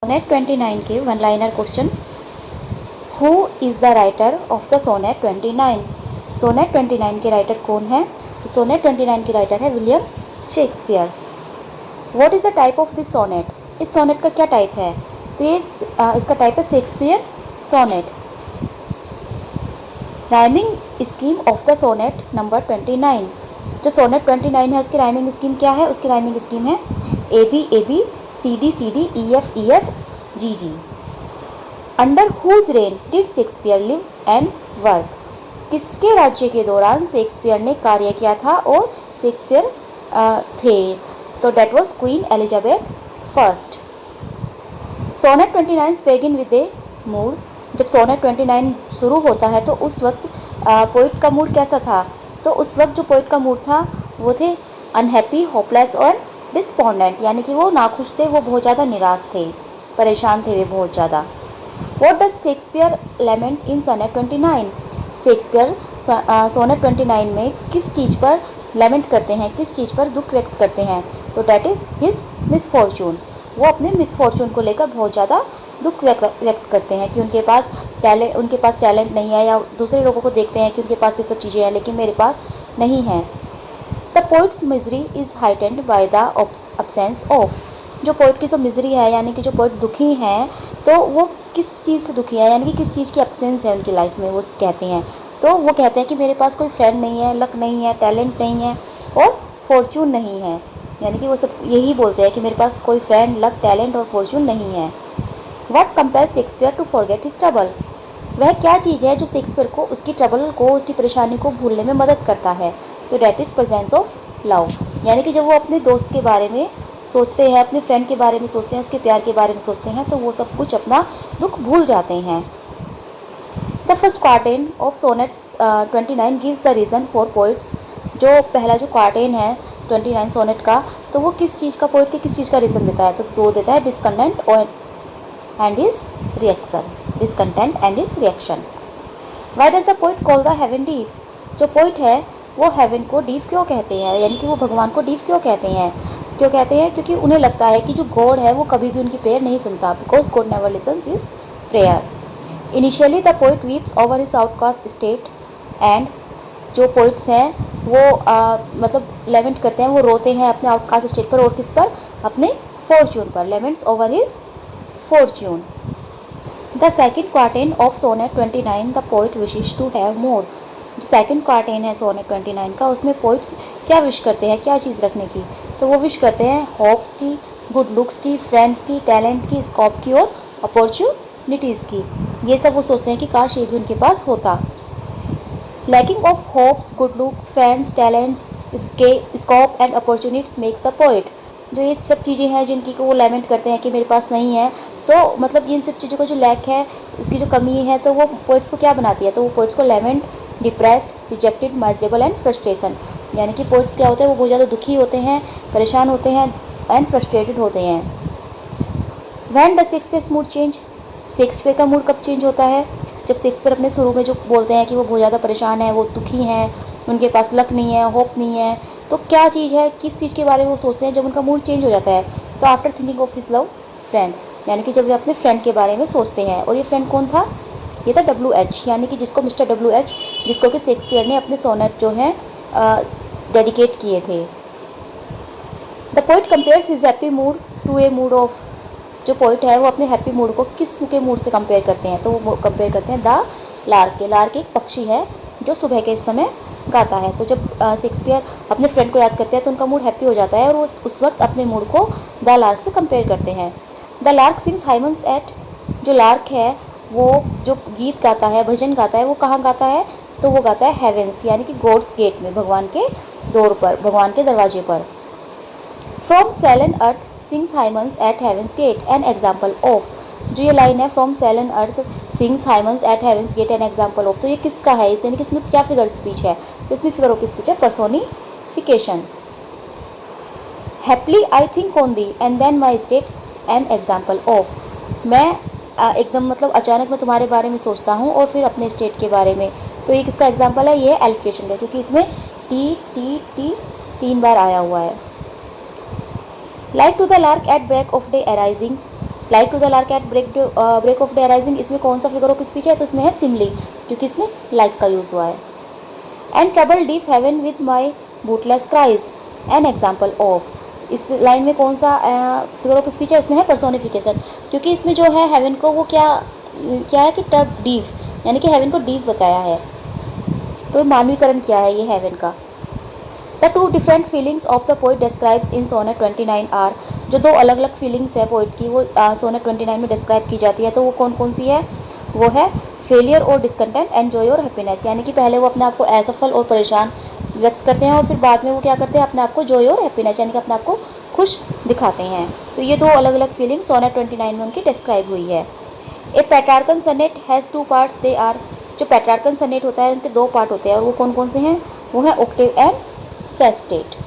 Sonnet 29 के one liner question. Who is the writer of the sonnet 29? Sonnet 29 के writer कौन है? तो सोनेट 29 के राइटर है William Shakespeare. What is the type of this sonnet? इस सोनेट का क्या टाइप है? तो ये इसका टाइप है Shakespeare sonnet. Rhyming scheme of the sonnet number 29। जो सोनेट 29 है उसकी राइमिंग स्कीम क्या है? उसकी राइमिंग स्कीम है A B C D E F G G. Under whose reign did Shakespeare live and work? किसके राज्य के दौरान शेक्सपियर ने कार्य किया था और शेक्सपियर थे? तो that was Queen Elizabeth first. Sonnet 29 begin with a mood. जब सोनेट 29 शुरू होता है तो उस वक्त पोइट का मूड कैसा था? तो उस वक्त जो पोइट का मूड था वो थे अनहैप्पी, होपलेस और डिस्पोंडेंट, यानी कि वो नाखुश थे, वो बहुत ज़्यादा निराश थे, परेशान थे वे बहुत ज़्यादा। What does Shakespeare lament in Sonnet 29? Shakespeare sonnet 29 में किस चीज़ पर लेमेंट करते हैं, किस चीज़ पर दुख व्यक्त करते हैं? तो डैट इज़ हिज मिसफॉर्चून। वो अपने मिसफॉर्चून को लेकर बहुत ज़्यादा दुख व्यक्त करते हैं कि उनके पास टैलेंट नहीं है, या दूसरे लोगों को देखते हैं कि उनके पास ये सब चीज़ें हैं लेकिन मेरे पास नहीं है। The poets misery is heightened by the absence of. जो पोइट की जो मिजरी है, यानी कि जो पोइट दुखी हैं, तो वो किस चीज़ से दुखी है, यानी कि किस चीज़ की अब्सेंस है उनकी लाइफ में, वो कहते हैं। तो वो कहते हैं कि मेरे पास कोई फ्रेंड नहीं है, लक नहीं है, टैलेंट नहीं है और फॉर्चून नहीं है, यानी कि वो सब यही बोलते हैं कि मेरे पास कोई फ्रेंड, लक, टैलेंट और फॉर्चून नहीं है। What compels Shakespeare to forget his trouble? वह क्या चीज़ है जो शेक्सपियर को उसकी ट्रबल को, उसकी परेशानी को भूलने में मदद करता है? तो that is presence of love, यानी कि जब वो अपने दोस्त के बारे में सोचते हैं, अपने फ्रेंड के बारे में सोचते हैं, उसके प्यार के बारे में सोचते हैं, तो वो सब कुछ अपना दुख भूल जाते हैं। The first quatrain of sonnet 29 gives the reason for poets. जो पहला जो क्वार्टेन है 29 सोनेट का, तो वो किस चीज़ का, पोइट के किस चीज़ का रीज़न देता है? तो वो देता है discontent and is reaction. Discontent and is reaction. Why does the poet call the haven Dew? जो पोइट है वो हेवन को डीव क्यों कहते हैं, यानी कि वो भगवान को डीव क्यों कहते हैं? क्यों कहते हैं? क्योंकि उन्हें लगता है कि जो गॉड है वो कभी भी उनकी प्रेयर नहीं सुनता, because God never lessons his prayer. Initially the poet weeps over his outcast state and. जो पोइट्स हैं वो मतलब लेमेंट करते हैं, वो रोते हैं अपने आउटकास्ट स्टेट पर, और किस पर? अपने फॉर्च्यून पर। Laments over his fortune. The second quatrain of sonnet 29 the poet wishes to have more. जो सेकंड क्वार्टेन है सोनेट 29 का, उसमें पोइट्स क्या विश करते हैं, क्या चीज़ रखने की? तो वो विश करते हैं होप्स की, गुड लुक्स की, फ्रेंड्स की, टैलेंट की, स्कोप की और अपॉर्चुनिटीज़ की। ये सब वो सोचते हैं कि काश ये भी उनके पास होता। Lacking of hopes, good looks, friends, talents, scope and opportunities makes the poet. जो ये सब चीज़ें हैं जिनकी को वो लेमेंट करते हैं कि मेरे पास नहीं है, तो मतलब इन सब चीज़ों का जो लैक है, इसकी जो कमी है, तो वो पोइट्स को क्या बनाती है? तो वो पोइट्स को lament, depressed, rejected, miserable and frustration. यानी कि पोइट्स क्या होते हैं? वो बहुत ज़्यादा दुखी होते हैं, परेशान होते हैं एंड फ्रस्ट्रेटेड होते हैं। When does Shakespeare's mood change? Shakespeare का मूड कब चेंज होता है? जब शेक्सपियर अपने शुरू में जो बोलते हैं कि वो बहुत ज़्यादा परेशान है, वो दुखी हैं, उनके पास लक नहीं है, होप नहीं है, तो क्या चीज़ है, किस चीज़ के बारे में वो सोचते हैं जब उनका मूड चेंज हो जाता है? तो after thinking of his love friend, यानी कि जब वे अपने फ्रेंड के बारे में सोचते हैं। और ये फ्रेंड कौन था? ये था WH, यानी कि जिसको मिस्टर WH, जिसको कि शेक्सपियर ने अपने सोनेट जो हैं डेडिकेट किए थे। The poet compares his happy mood to a mood of. जो पोइट है वो अपने हैप्पी मूड को किस के मूड से कंपेयर करते हैं? तो वो कंपेयर करते हैं द लार्क के। लार्क एक पक्षी है जो सुबह के समय गाता है। तो जब शेक्सपियर अपने फ्रेंड को याद करते हैं तो उनका मूड हैप्पी हो जाता है, और वो उस वक्त अपने मूड को द लार्क से कंपेयर करते हैं। The lark sings hymns at. जो लार्क है वो जो गीत गाता है, भजन गाता है, वो कहाँ गाता है? तो वो गाता है हेवेंस, यानी कि गॉड्स गेट में, भगवान के दौर पर, भगवान के दरवाजे पर। From sullen and earth sings hymns at heaven's gate an example of. जो ये लाइन है from sullen and earth sings hymns at heaven's gate an example of, तो ये किसका है? इस यानी कि इसमें क्या फिगर स्पीच है? तो इसमें फिगर ऑफ स्पीच है personification. Happily I think on thee and then my state an example of. मैं एकदम मतलब अचानक मैं तुम्हारे बारे में सोचता हूँ और फिर अपने स्टेट के बारे में। तो ये किसका एग्जाम्पल है? ये एलिट्रेशन का, क्योंकि इसमें टी टी टी 3 बार आया हुआ है। Like to the lark at break of day arising. Like to the lark at break of day rising, इसमें कौन सा फिगर ऑफ स्पीच है? तो इसमें है सिमली, क्योंकि इसमें लाइक का यूज़ हुआ है। And trouble deaf heaven with my bootless cries, an example of, इस लाइन में कौन सा फिगर ऑफ स्पीच है? इसमें है पर्सोनिफिकेशन, क्योंकि इसमें जो है हेवन को वो क्या है कि टब डीप, यानी कि हेवन को डीप बताया है, तो मानवीकरण किया है ये हेवन का। The two different feelings of the poet describes in sonnet 29 are, जो दो अलग अलग फीलिंग्स है पोइट की वो सोनेट 29 में डिस्क्राइब की जाती है, तो वो कौन कौन सी है? वो है फेलियर और डिसकंटेंट एंड जॉय और हैप्पीनेस, यानी कि पहले वो अपने आप को असफल और परेशान व्यक्त करते हैं और फिर बाद में वो क्या करते हैं? अपने आप को जॉय और हैप्पीनेस यानी कि अपने आप को खुश दिखाते हैं। तो ये दो अलग अलग फीलिंग्स सोनेट 29 में उनकी डिस्क्राइब हुई है। A Petrarchan sonnet has two parts, they are, जो पेट्रार्कन सनेट होता है उनके दो पार्ट होते हैं और वो कौन कौन से हैं? वो है ऑक्टेव एंड सेस्टेट।